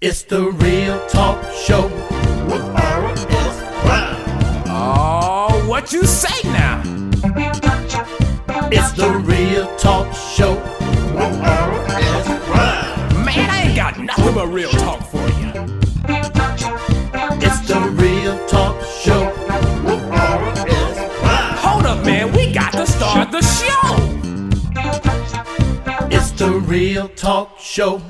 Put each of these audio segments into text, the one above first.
It's the Real Talk Show with R.S. Brown. Oh, what you say now? It's the Real Talk Show with R.S. Brown. Man, I ain't got nothing but real talk for you. It's the Real Talk Show with R.S. Brown. Hold up, man, we got to start the show. It's the Real Talk Show.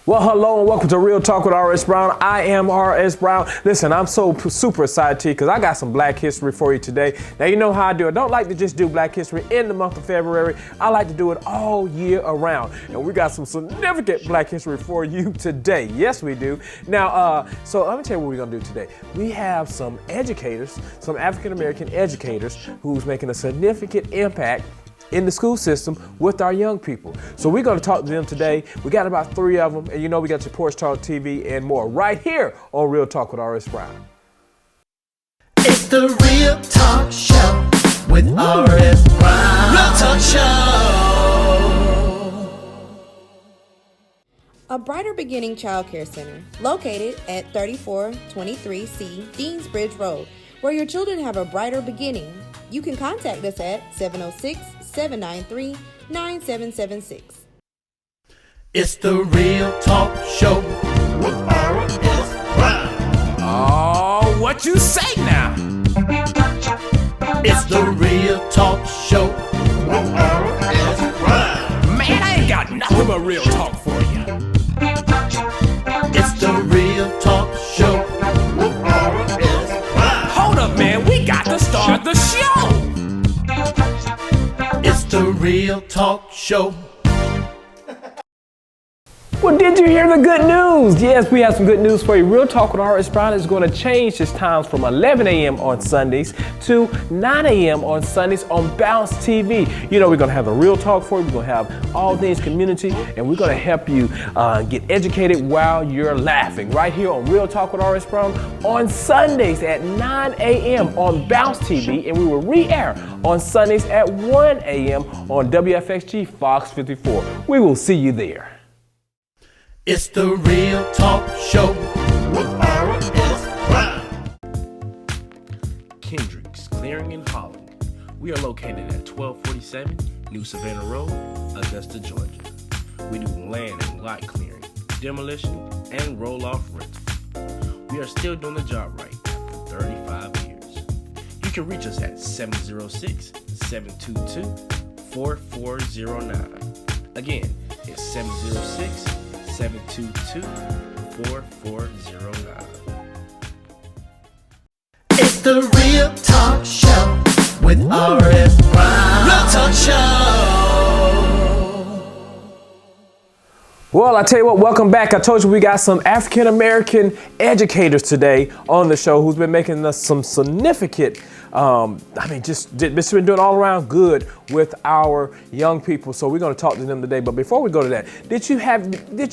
Well, hello and welcome to Real Talk with R.S. Brown. I am R.S. Brown. Listen, I'm so super excited to you because I got some Black history for you today. Now, you know how I do it. I don't like to just do Black history in the month of February. I like to do it all year around. And we got some significant Black history for you today. Yes, we do. Now, so let me tell you what we're going to do today. We have some educators, some African-American educators who's making a significant impact in the school system with our young people. So we're going to talk to them today. We got about 3 of them, and you know we got your Porch Talk TV and more right here on Real Talk with R.S. Brown. It's the Real Talk Show with R.S. Brown. Real Talk Show. A Brighter Beginning Child Care Center, located at 3423C Deansbridge Road, where your children have a brighter beginning. You can contact us at 706-793-9776. It's the Real Talk Show with R.S. Brown. Oh, what you say now? It's the Real Talk Show with R.S. Brown. Man, I ain't got nothing but real talk for you. It's the Real Talk Show with R.S. Brown. Hold up, man, we got to start the show. It's the Real Talk Show. Well, did you hear the good news? Yes, we have some good news for you. Real Talk with R.S. Brown is going to change its times from 11 a.m. on Sundays to 9 a.m. on Sundays on Bounce TV. You know, we're going to have the Real Talk for you. We're going to have all things community, and we're going to help you get educated while you're laughing right here on Real Talk with R.S. Brown on Sundays at 9 a.m. on Bounce TV, and we will re-air on Sundays at 1 a.m. on WFXG Fox 54. We will see you there. It's the Real Talk Show with R.S. Brown. Kendrick's Clearing and Hauling. We are located at 1247 New Savannah Road, Augusta, Georgia. We do land and lot clearing, demolition, and roll-off rental. We are still doing the job right after 35 years. You can reach us at 706-722-4409. Again, it's 706-722-4409. It's the Real Talk Show with R.S. Brown. Real Talk Show. Well, I tell you what, welcome back. I told you we got some African-American educators today on the show who's been making us some significant, just been doing all around good with our young people. So we're going to talk to them today. But before we go to that, did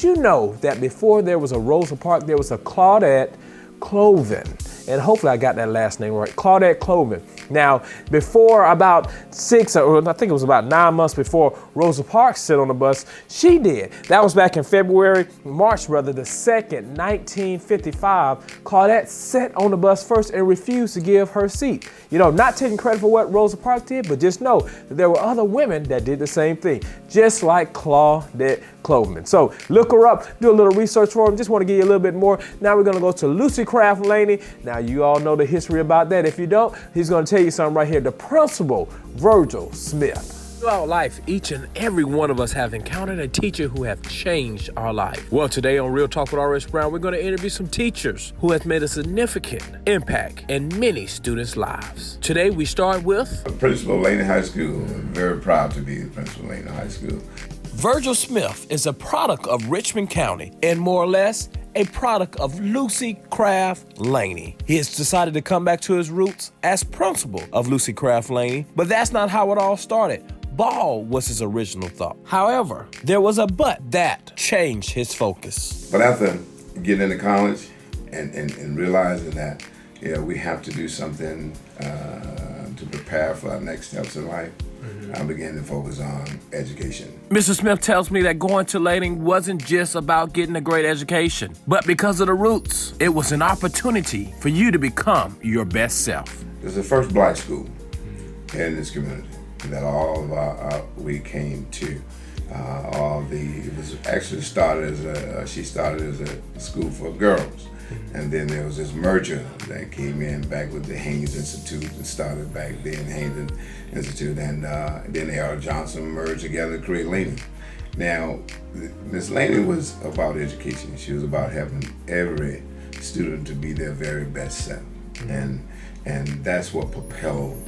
you know that before there was a Rosa Parks, there was a Claudette Cloven? And hopefully I got that last name right, Claudette Cloven. Now, before about 6, or I think it was about 9 months before Rosa Parks sit on the bus, she did. That was back in March the 2nd, 1955. Claudette sat on the bus first and refused to give her seat. You know, not taking credit for what Rosa Parks did, but just know that there were other women that did the same thing, just like Claudette Cloven. So look her up, do a little research for her. Just want to give you a little bit more. Now we're going to go to Lucy Craft Laney. Now you all know the history about that. If you don't, he's going to tell you something right here. The principal, Virgil Smith. Throughout life, each and every one of us have encountered a teacher who have changed our life. Well, today on Real Talk with R.S. Brown, we're going to interview some teachers who have made a significant impact in many students' lives. Today, we start with Principal of Laney High School. I'm very proud to be the principal of Laney High School. Virgil Smith is a product of Richmond County and more or less a product of Lucy Craft Laney. He has decided to come back to his roots as principal of Lucy Craft Laney, but that's not how it all started. Ball was his original thought. However, there was a but that changed his focus. But after getting into college and realizing that we have to do something to to prepare for our next steps in life, I began to focus on education. Mr. Smith tells me that going to Laney wasn't just about getting a great education, but because of the roots, it was an opportunity for you to become your best self. It was the first black school in this community that all of we came to. It was actually started she started as a school for girls. And then there was this merger that came in back with the Haynes Institute and started back then, Haynes Institute, and then A.R. Johnson merged together to create Laney. Now, Miss Laney was about education. She was about helping every student to be their very best self. And that's what propelled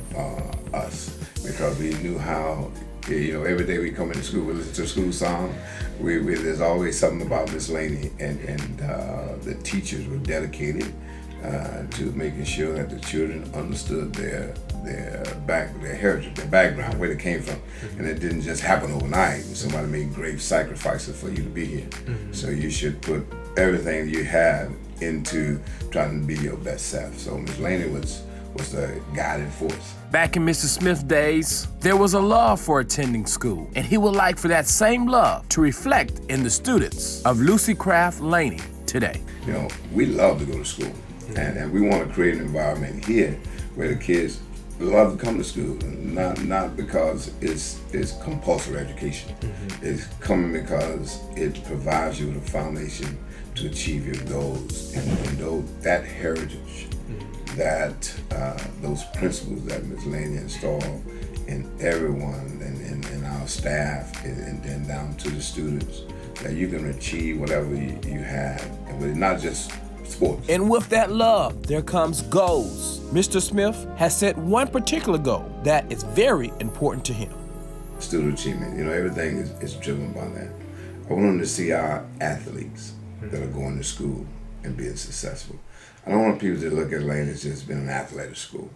us, because we knew how, every day we come into school, we listen to a school song. There's always something about Miss Laney, and the teachers were dedicated to making sure that the children understood their heritage, their background, where they came from, and it didn't just happen overnight. Somebody made great sacrifices for you to be here, so you should put everything you have into trying to be your best self. So Miss Laney was the guiding force. Back in Mr. Smith's days, there was a love for attending school, and he would like for that same love to reflect in the students of Lucy Craft Laney today. We love to go to school, and we want to create an environment here where the kids love to come to school, not because it's compulsory education. It's coming because it provides you with a foundation to achieve your goals, and that heritage, that those principles that Ms. Laney installed in everyone and our staff, and then down to the students, that you can achieve whatever you have, but not just sports. And with that love, there comes goals. Mr. Smith has set one particular goal that is very important to him. Student achievement, everything is driven by that. I want them to see our athletes that are going to school and being successful. I don't want people to look at Laney as just being an athletic school.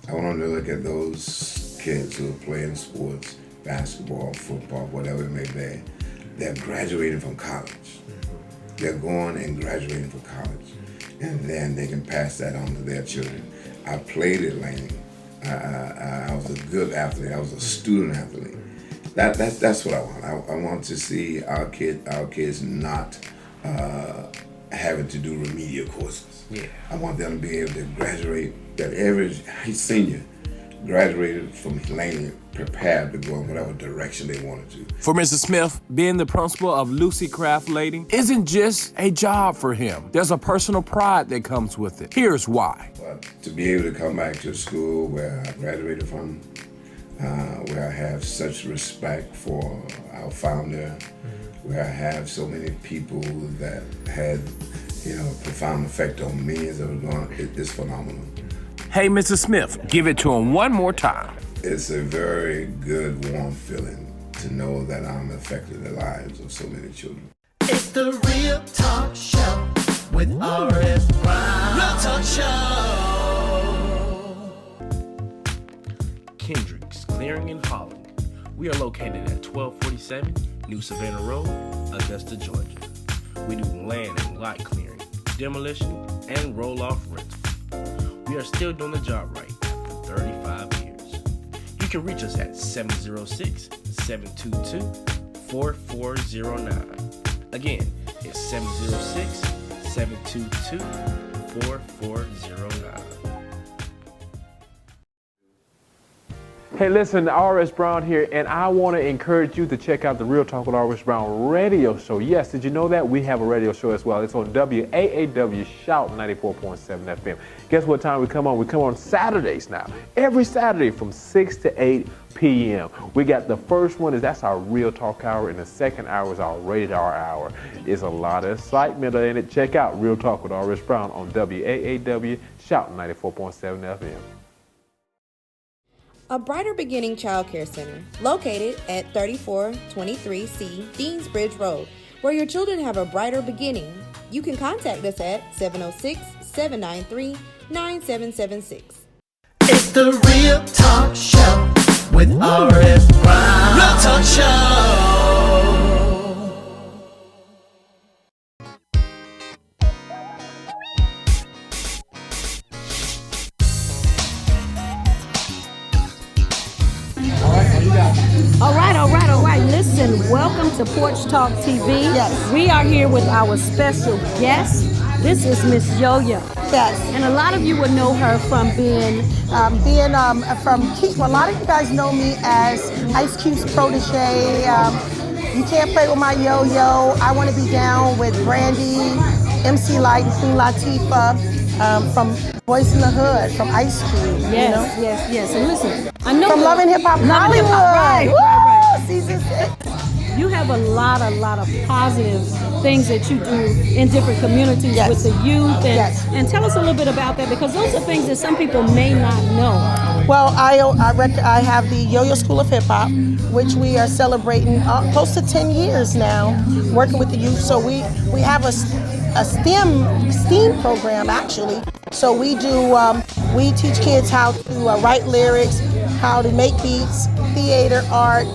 I want them to look at those kids who are playing sports, basketball, football, whatever it may be. They're graduating from college. They're going and graduating from college. And then they can pass that on to their children. I played at Laney. I was a good athlete. I was a student athlete. That's what I want. I want to see our kids not having to do remedial courses. Yeah. I want them to be able to graduate, that every senior graduated from Laney prepared to go in whatever direction they wanted to. For Mr. Smith, being the principal of Lucy Craft Laney isn't just a job for him. There's a personal pride that comes with it. Here's why. But to be able to come back to a school where I graduated from, where I have such respect for our founder, where I have so many people that had, a profound effect on me as I was going, it's phenomenal. Hey, Mr. Smith, give it to him one more time. It's a very good, warm feeling to know that I'm affecting the lives of so many children. It's the Real Talk Show with R.S. Brown. Real Talk Show. Kendrick's Clearing in Holland. We are located at 1247 New Savannah Road, Augusta, Georgia. We do land and lot clearing, demolition, and roll-off rental. We are still doing the job right after 35 years. You can reach us at 706-722-4409. Again, it's 706-722-4409. Hey, listen, R.S. Brown here, and I want to encourage you to check out the Real Talk with R.S. Brown radio show. Yes, did you know that? We have a radio show as well. It's on WAAW Shout 94.7 FM. Guess what time we come on? We come on Saturdays now. Every Saturday from 6 to 8 p.m. We got the first one, that's our Real Talk hour, and the second hour is our Rated R hour. It's a lot of excitement in it. Check out Real Talk with R.S. Brown on WAAW Shout 94.7 FM. A Brighter Beginning Child Care Center, located at 3423C Deansbridge Road, where your children have a brighter beginning. You can contact us at 706-793-9776. It's the Real Talk Show with R.S. Brown. Real Talk Show. got? All right. Listen, welcome to Porch Talk TV. Yes. We are here with our special guest. This is Miss Yo-Yo. Yes. And a lot of you would know her from being From Keith. Well, a lot of you guys know me as Ice Cube's protege. You can't play with my yo-yo. I want to be down with Brandy, MC Light, and Queen Latifah. From Boys in the Hood, from Ice Cube. Yes. And listen, I know From Love and Hip Hop Hollywood. Right. Woo! Season 6. You have a lot of positive things that you do in different communities Yes. with the youth. And, Yes. and tell us a little bit about that, because those are things that some people may not know. Well, I have the Yo-Yo School of Hip Hop, which we are celebrating close to 10 years now, working with the youth. So we have a STEAM program actually. So we teach kids how to write lyrics, how to make beats, theater, art,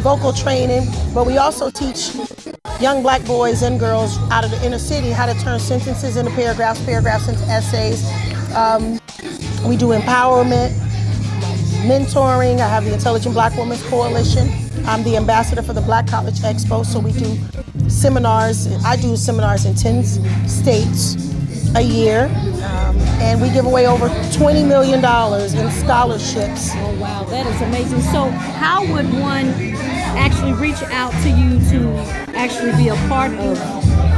vocal training, but we also teach young black boys and girls out of the inner city how to turn sentences into paragraphs into essays. We do empowerment, mentoring. I have the Intelligent Black Women's Coalition. I'm the ambassador for the Black College Expo, so we do seminars. I do seminars in 10 states a year, and we give away over $20 million in scholarships. Oh, wow, that is amazing. So how would one actually reach out to you to actually be a part of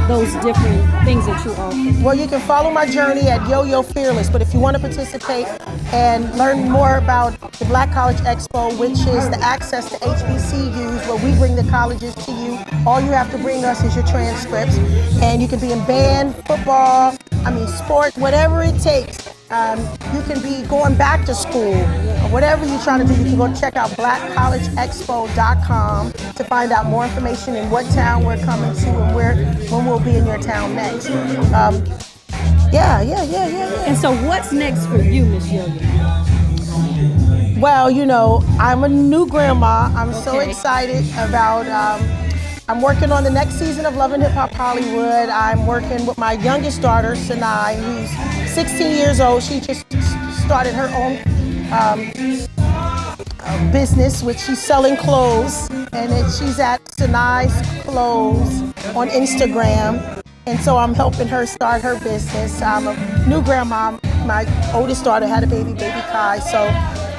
those different things that you offer? Well, you can follow my journey at Yo-Yo Fearless, but if you want to participate and learn more about the Black College Expo, which is the access to HBCUs where we bring the colleges to you, all you have to bring us is your transcripts, and you can be in band, football, sport, whatever it takes. You can be going back to school, or whatever you're trying to do. You can go check out blackcollegeexpo.com to find out more information in what town we're coming to and when we'll be in your town next. Yeah. And so what's next for you, Miss Yo-Yo? Well, I'm a new grandma. I'm so Okay. excited about, I'm working on the next season of Love and Hip Hop Hollywood. I'm working with my youngest daughter, Sanai, who's 16 years old. She just started her own business, which she's selling clothes. And she's at Sanai's Clothes on Instagram. And so I'm helping her start her business. I'm a new grandma. My oldest daughter had a baby Kai. So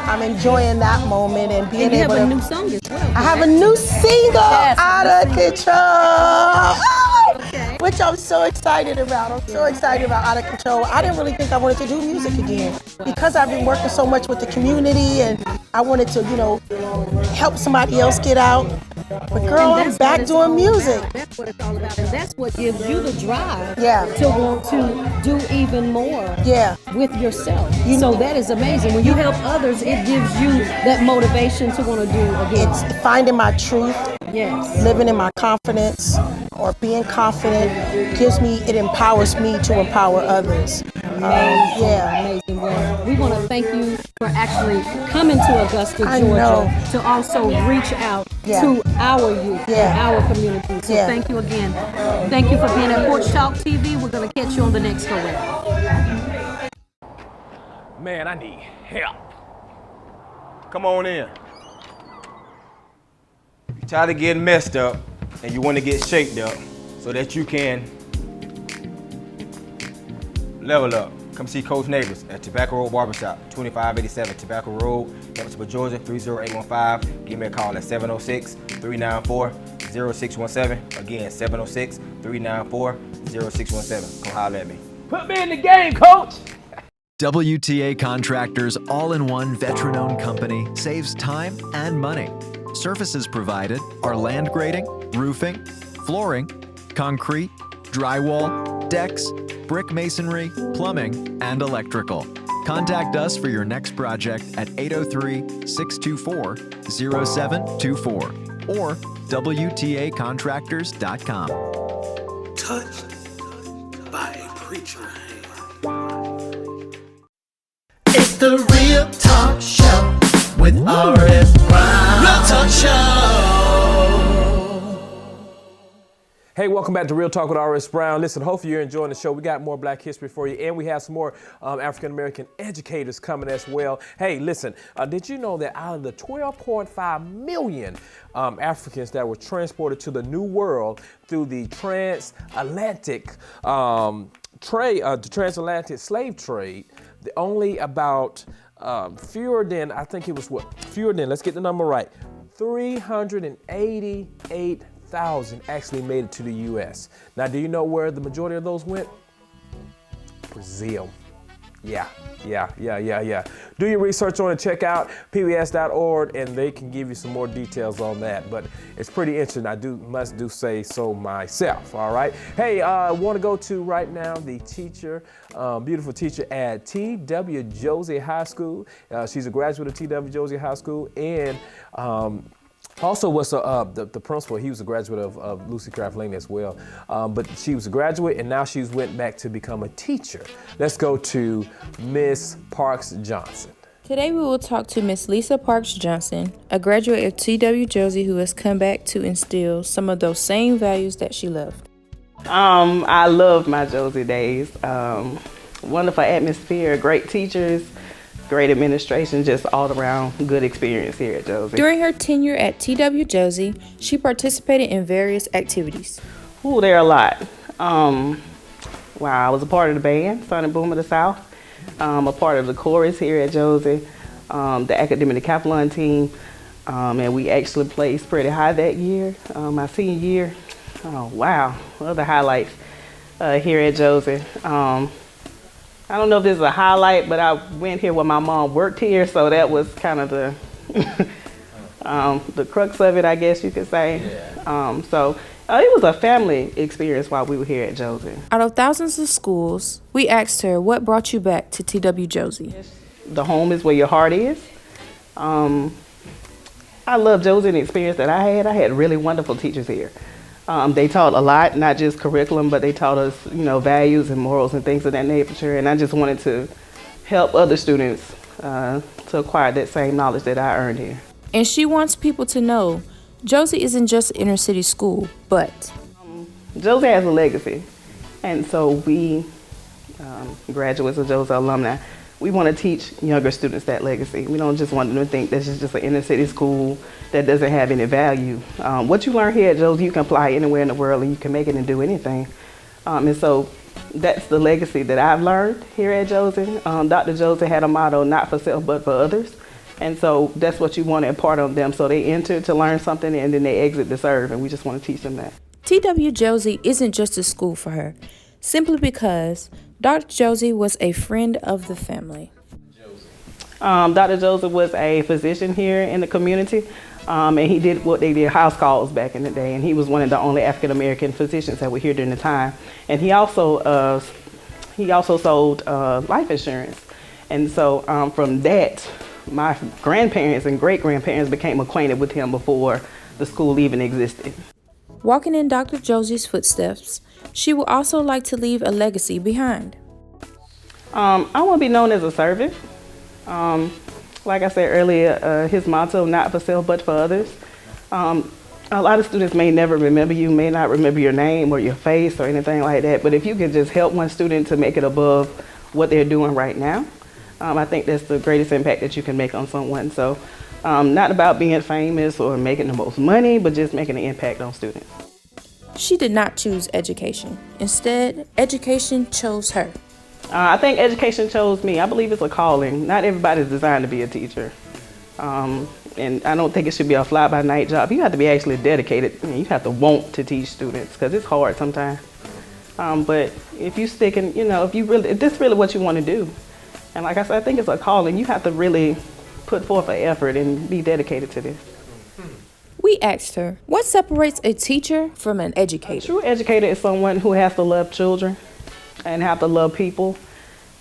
I'm enjoying that moment and being And you able have a to. new song as well. I have a new single, Out of Control, which I'm so excited about. I'm so excited about Out of Control. I didn't really think I wanted to do music again because I've been working so much with the community and I wanted to, help somebody else get out. But girl, I'm back doing music. That's what it's all about. And that's what gives you the drive Yeah. to want to do even more Yeah. with yourself. So that is amazing. When you help others, it gives you that motivation to want to do again. It's finding my truth, Yes. living in my confidence, or being confident it empowers me to empower others. Amazing. Well, we want to thank you for actually coming to Augusta, I Georgia, know. to also reach out Yeah. to our youth Yeah. and our community. So Yeah. thank you again. Thank you for being at Porch Talk TV. We're going to catch you on the next go-round. Man, I need help. Come on in. You're tired of getting messed up and you want to get shaped up so that you can level up. Come see Coach Neighbors at Tobacco Road Barbershop, 2587 Tobacco Road, Evansville, Georgia, 30815. Give me a call at 706-394-0617. Again, 706-394-0617. Come holler at me. Put me in the game, coach. WTA Contractors' all-in-one veteran-owned company saves time and money. Services provided are land grading, roofing, flooring, concrete, drywall, decks, brick masonry, plumbing, and electrical. Contact us for your next project at 803-624-0724 or WTAcontractors.com. Touched by a preacher hand. It's the Real Talk Show with R.S. Brown. Real Talk Show. Hey, welcome back to Real Talk with R.S. Brown. Listen, hopefully you're enjoying the show. We got more Black history for you, and we have some more African-American educators coming as well. Hey, listen, did you know that out of the 12.5 million Africans that were transported to the New World through the transatlantic slave trade, only about fewer than, I think it was let's get the number right, 388,000 actually made it to the U.S. Now, do you know where the majority of those went? Brazil. Yeah. Do your research on it. Check out pbs.org, and they can give you some more details on that. But it's pretty interesting. I must say so myself. All right. Hey, I want to go to right now the teacher, beautiful teacher at T.W. Josie High School. She's a graduate of T.W. Josie High School, and also was the principal. He was a graduate of Lucy Craft Lane as well. But she was a graduate, and now she's went back to become a teacher. Let's go to Miss Parks Johnson. Today we will talk to Miss Lisa Parks Johnson, a graduate of T.W. Josie who has come back to instill some of those same values that she loved. I love my Josie days. Wonderful atmosphere, great teachers, great administration, just all around good experience here at Josie. During her tenure at T.W. Josie, she participated in various activities. Ooh, there are a lot. Wow, I was a part of the band, Sun and Boom of the South. A part of the chorus here at Josie, the academic decathlon team, and we actually placed pretty high that year, my senior year. Oh, wow, other highlights here at Josie. I don't know if this is a highlight, but I went here when my mom worked here, so that was kind of the the crux of it, I guess you could say. Yeah. It was a family experience while we were here at Josie. Out of thousands of schools, we asked her what brought you back to T.W. Josie. The home is where your heart is. I love Josie and the experience that I had. I had really wonderful teachers here. They taught a lot, not just curriculum, but they taught us, values and morals and things of that nature. And I just wanted to help other students to acquire that same knowledge that I earned here. And she wants people to know Josie isn't just an inner city school, but Josie has a legacy. And so we, graduates of Josie alumni, we want to teach younger students that legacy. We don't just want them to think this is just an inner city school that doesn't have any value. What you learn here at Josie, you can apply anywhere in the world and you can make it and do anything. And so that's the legacy that I've learned here at Josie. Dr. Josie had a motto, not for self, but for others. And so that's what you want to impart on them. So they enter to learn something and then they exit to serve, and we just want to teach them that. T.W. Josie isn't just a school for her, simply because Dr. Josie was a friend of the family. Dr. Josie was a physician here in the community, and he did what they did house calls back in the day, and he was one of the only African-American physicians that were here during the time. And he also sold life insurance. And so from that, my grandparents and great-grandparents became acquainted with him before the school even existed. Walking in Dr. Josie's footsteps, she would also like to leave a legacy behind. I want to be known as a servant. Like I said earlier, his motto, not for self, but for others. A lot of students may never remember you, may not remember your name or your face or anything like that, but if you can just help one student to make it above what they're doing right now, I think that's the greatest impact that you can make on someone. So not about being famous or making the most money, but just making an impact on students. She did not choose education. Instead, education chose her. I think education chose me. I believe it's a calling. Not everybody's designed to be a teacher. And I don't think it should be a fly-by-night job. You have to be actually dedicated. You have to want to teach students because it's hard sometimes. But if you stick in, if this is really what you want to do, and like I said, I think it's a calling. You have to really put forth an effort and be dedicated to this. We asked her, what separates a teacher from an educator? A true educator is someone who has to love children and have to love people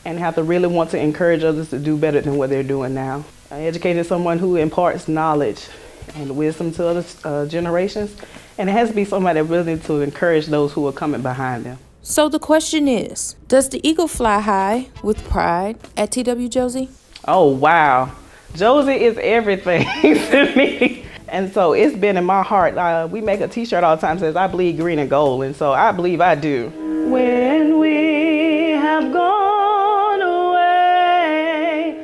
and have to really want to encourage others to do better than what they're doing now. An educator is someone who imparts knowledge and wisdom to other generations, and it has to be somebody really to encourage those who are coming behind them. So the question is, does the eagle fly high with pride at T.W. Josie? Oh, wow. Josie is everything to me. And so it's been in my heart. We make a t-shirt all the time that says, I bleed green and gold. And so I believe I do. When we have gone away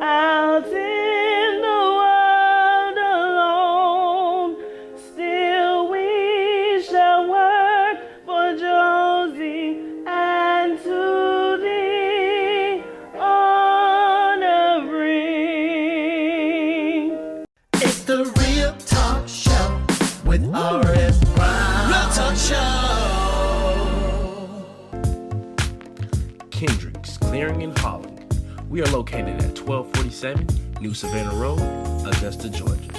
out in the world alone, still we shall work for Josie and to thee honor bring. It's the Real Talk Show with R.S. Brown. Real Talk Show. Kendrick's Clearing and Hauling. We are located at 1247 New Savannah Road, Augusta, Georgia.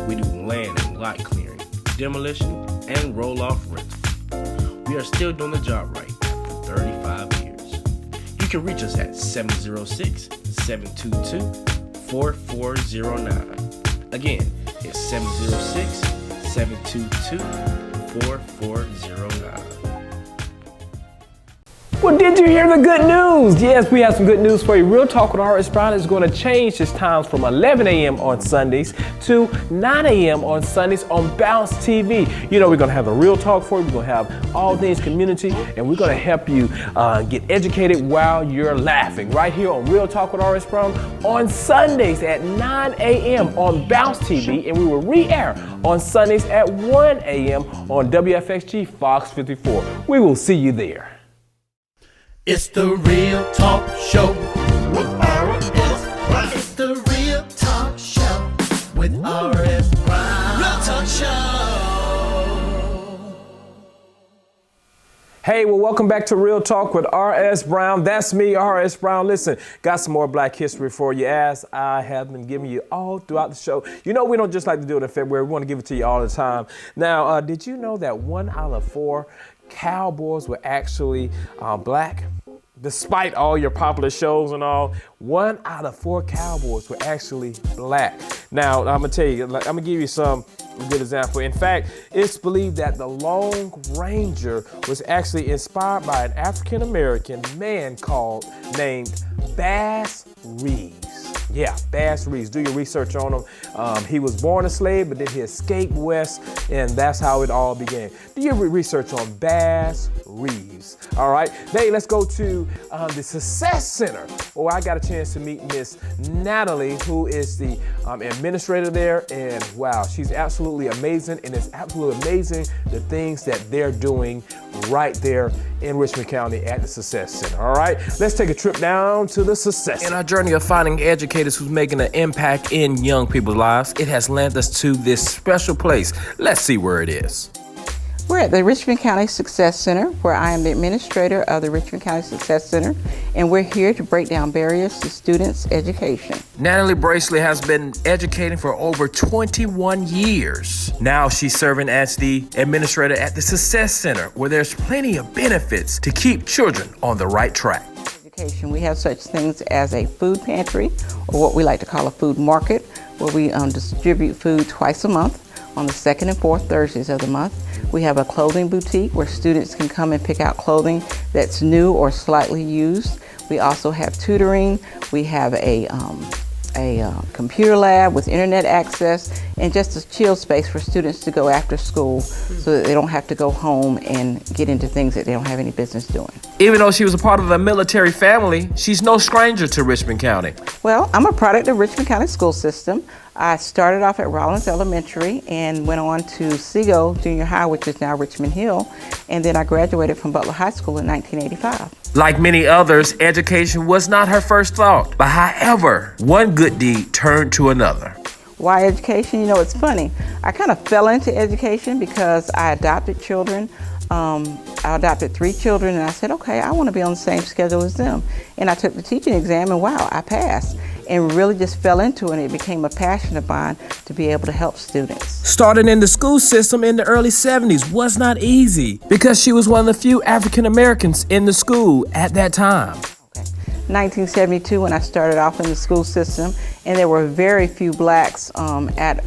We do land and lot clearing, demolition, and roll-off rental. We are still doing the job right after 35 years. You can reach us at 706-722-4409. Again, it's 706-722-4409. Well, did you hear the good news? Yes, we have some good news for you. Real Talk with R.S. Brown is going to change its times from 11 a.m. on Sundays to 9 a.m. on Sundays on Bounce TV. You know, we're going to have a real talk for you. We're going to have all things community, and we're going to help you get educated while you're laughing right here on Real Talk with R.S. Brown on Sundays at 9 a.m. on Bounce TV, and we will re-air on Sundays at 1 a.m. on WFXG Fox 54. We will see you there. It's the Real Talk Show with R.S. Brown. It's the Real Talk Show with R.S. Brown. Real Talk Show. Hey, well, welcome back to Real Talk with R.S. Brown. That's me, R.S. Brown. Listen, got some more Black history for you, as I have been giving you all throughout the show. You know, we don't just like to do it in February. We want to give it to you all the time. Now, did you know that 1 out of 4 cowboys were actually Black? Despite all your popular shows and all, 1 out of 4 cowboys were actually Black. Now, I'm gonna tell you, I'm gonna give you some good example. In fact, it's believed that the Lone Ranger was actually inspired by an African American man named Bass Reeves. Yeah, Bass Reeves. Do your research on him. He was born a slave, but then he escaped west, and that's how it all began. Do your research on Bass Reeves. All right. Hey, let's go to the Success Center, where I got a chance to meet Miss Natalie, who is the administrator there, and wow, she's absolutely amazing, and it's absolutely amazing the things that they're doing right there in Richmond County at the Success Center. All right, let's take a trip down to the Success Center. In our journey of finding educators who's making an impact in young people's lives, it has led us to this special place. Let's see where it is. We're at the Richmond County Success Center, where I am the administrator of the Richmond County Success Center, and we're here to break down barriers to students' education. Natalie Braceley has been educating for over 21 years. Now she's serving as the administrator at the Success Center, where there's plenty of benefits to keep children on the right track. Education, we have such things as a food pantry, or what we like to call a food market, where we distribute food twice a month on the second and fourth Thursdays of the month. We have a clothing boutique where students can come and pick out clothing that's new or slightly used. We also have tutoring. We have a computer lab with internet access, and just a chill space for students to go after school so that they don't have to go home and get into things that they don't have any business doing. Even though she was a part of the military family, she's no stranger to Richmond County. Well, I'm a product of Richmond County school system. I started off at Rollins Elementary and went on to Seago Junior High, which is now Richmond Hill, and then I graduated from Butler High School in 1985. Like many others, education was not her first thought, but however, one good deed turned to another. Why education? You know, it's funny. I kind of fell into education because I adopted children. I adopted 3 children, and I said, okay, I want to be on the same schedule as them. And I took the teaching exam, and wow, I passed. And really just fell into it, and it became a passion of mine to be able to help students. Starting in the school system in the early 70s was not easy because she was one of the few African Americans in the school at that time. 1972 when I started off in the school system, and there were very few blacks at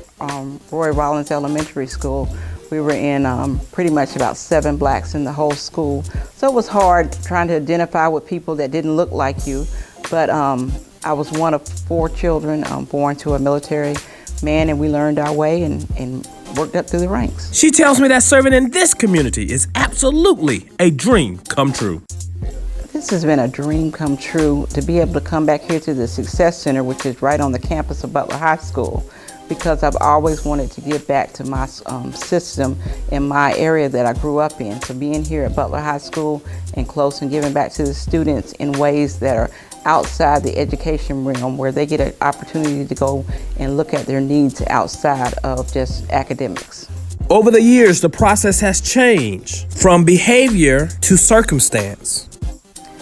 Roy Rollins Elementary School. We were in pretty much about 7 blacks in the whole school. So it was hard trying to identify with people that didn't look like you, but I was one of 4 children born to a military man, and we learned our way and worked up through the ranks. She tells me that serving in this community is absolutely a dream come true. This has been a dream come true to be able to come back here to the Success Center, which is right on the campus of Butler High School, because I've always wanted to give back to my system in my area that I grew up in. So being here at Butler High School and close and giving back to the students in ways that are outside the education realm, where they get an opportunity to go and look at their needs outside of just academics. Over the years, the process has changed from behavior to circumstance.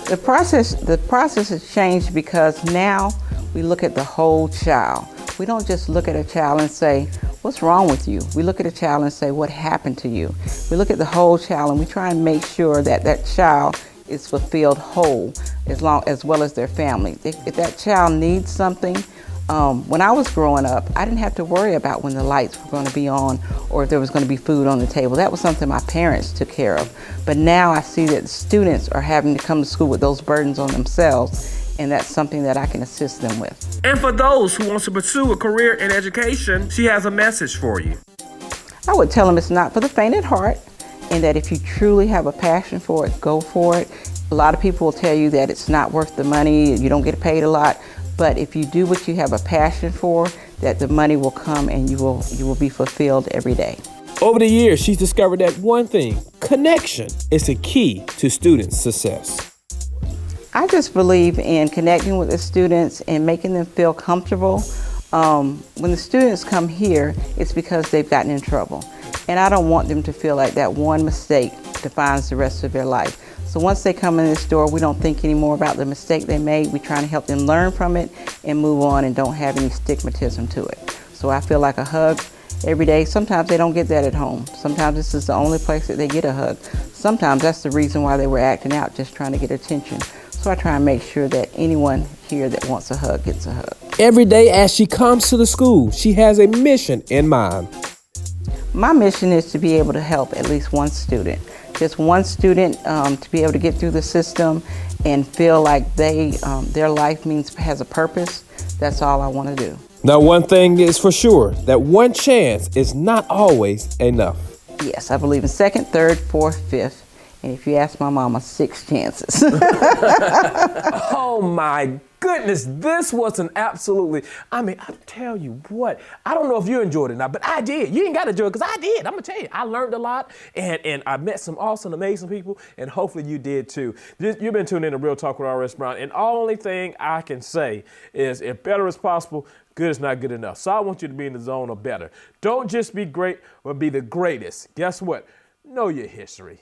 The process has changed because now we look at the whole child. We don't just look at a child and say, what's wrong with you? We look at a child and say, what happened to you? We look at the whole child and we try and make sure that that child is fulfilled whole, as well as their family. If that child needs something, when I was growing up, I didn't have to worry about when the lights were going to be on or if there was going to be food on the table. That was something my parents took care of. But now I see that the students are having to come to school with those burdens on themselves, and that's something that I can assist them with. And for those who want to pursue a career in education, she has a message for you. I would tell them it's not for the faint at heart, and that if you truly have a passion for it, go for it. A lot of people will tell you that it's not worth the money, you don't get paid a lot, but if you do what you have a passion for, that the money will come and you will be fulfilled every day. Over the years, she's discovered that one thing, connection, is the key to students' success. I just believe in connecting with the students and making them feel comfortable. When the students come here, it's because they've gotten in trouble. And I don't want them to feel like that one mistake defines the rest of their life. So once they come in this door, we don't think anymore about the mistake they made. We're trying to help them learn from it and move on and don't have any stigmatism to it. So I feel like a hug every day. Sometimes they don't get that at home. Sometimes this is the only place that they get a hug. Sometimes that's the reason why they were acting out, just trying to get attention. So I try and make sure that anyone here that wants a hug gets a hug. Every day as she comes to the school, she has a mission in mind. My mission is to be able to help at least one student. Just one student to be able to get through the system and feel like their life has a purpose. That's all I want to do. Now, one thing is for sure, that one chance is not always enough. Yes, I believe in second, third, fourth, fifth, and if you ask my mama, 6 chances. Oh my goodness, this was an absolutely, I tell you what, I don't know if you enjoyed it or not, but I did. You ain't got to enjoy it because I did. I'm going to tell you, I learned a lot and I met some awesome, amazing people, and hopefully you did too. You've been tuning in to Real Talk with R.S. Brown, and the only thing I can say is if better is possible, good is not good enough. So I want you to be in the zone of better. Don't just be great, but be the greatest. Guess what? Know your history.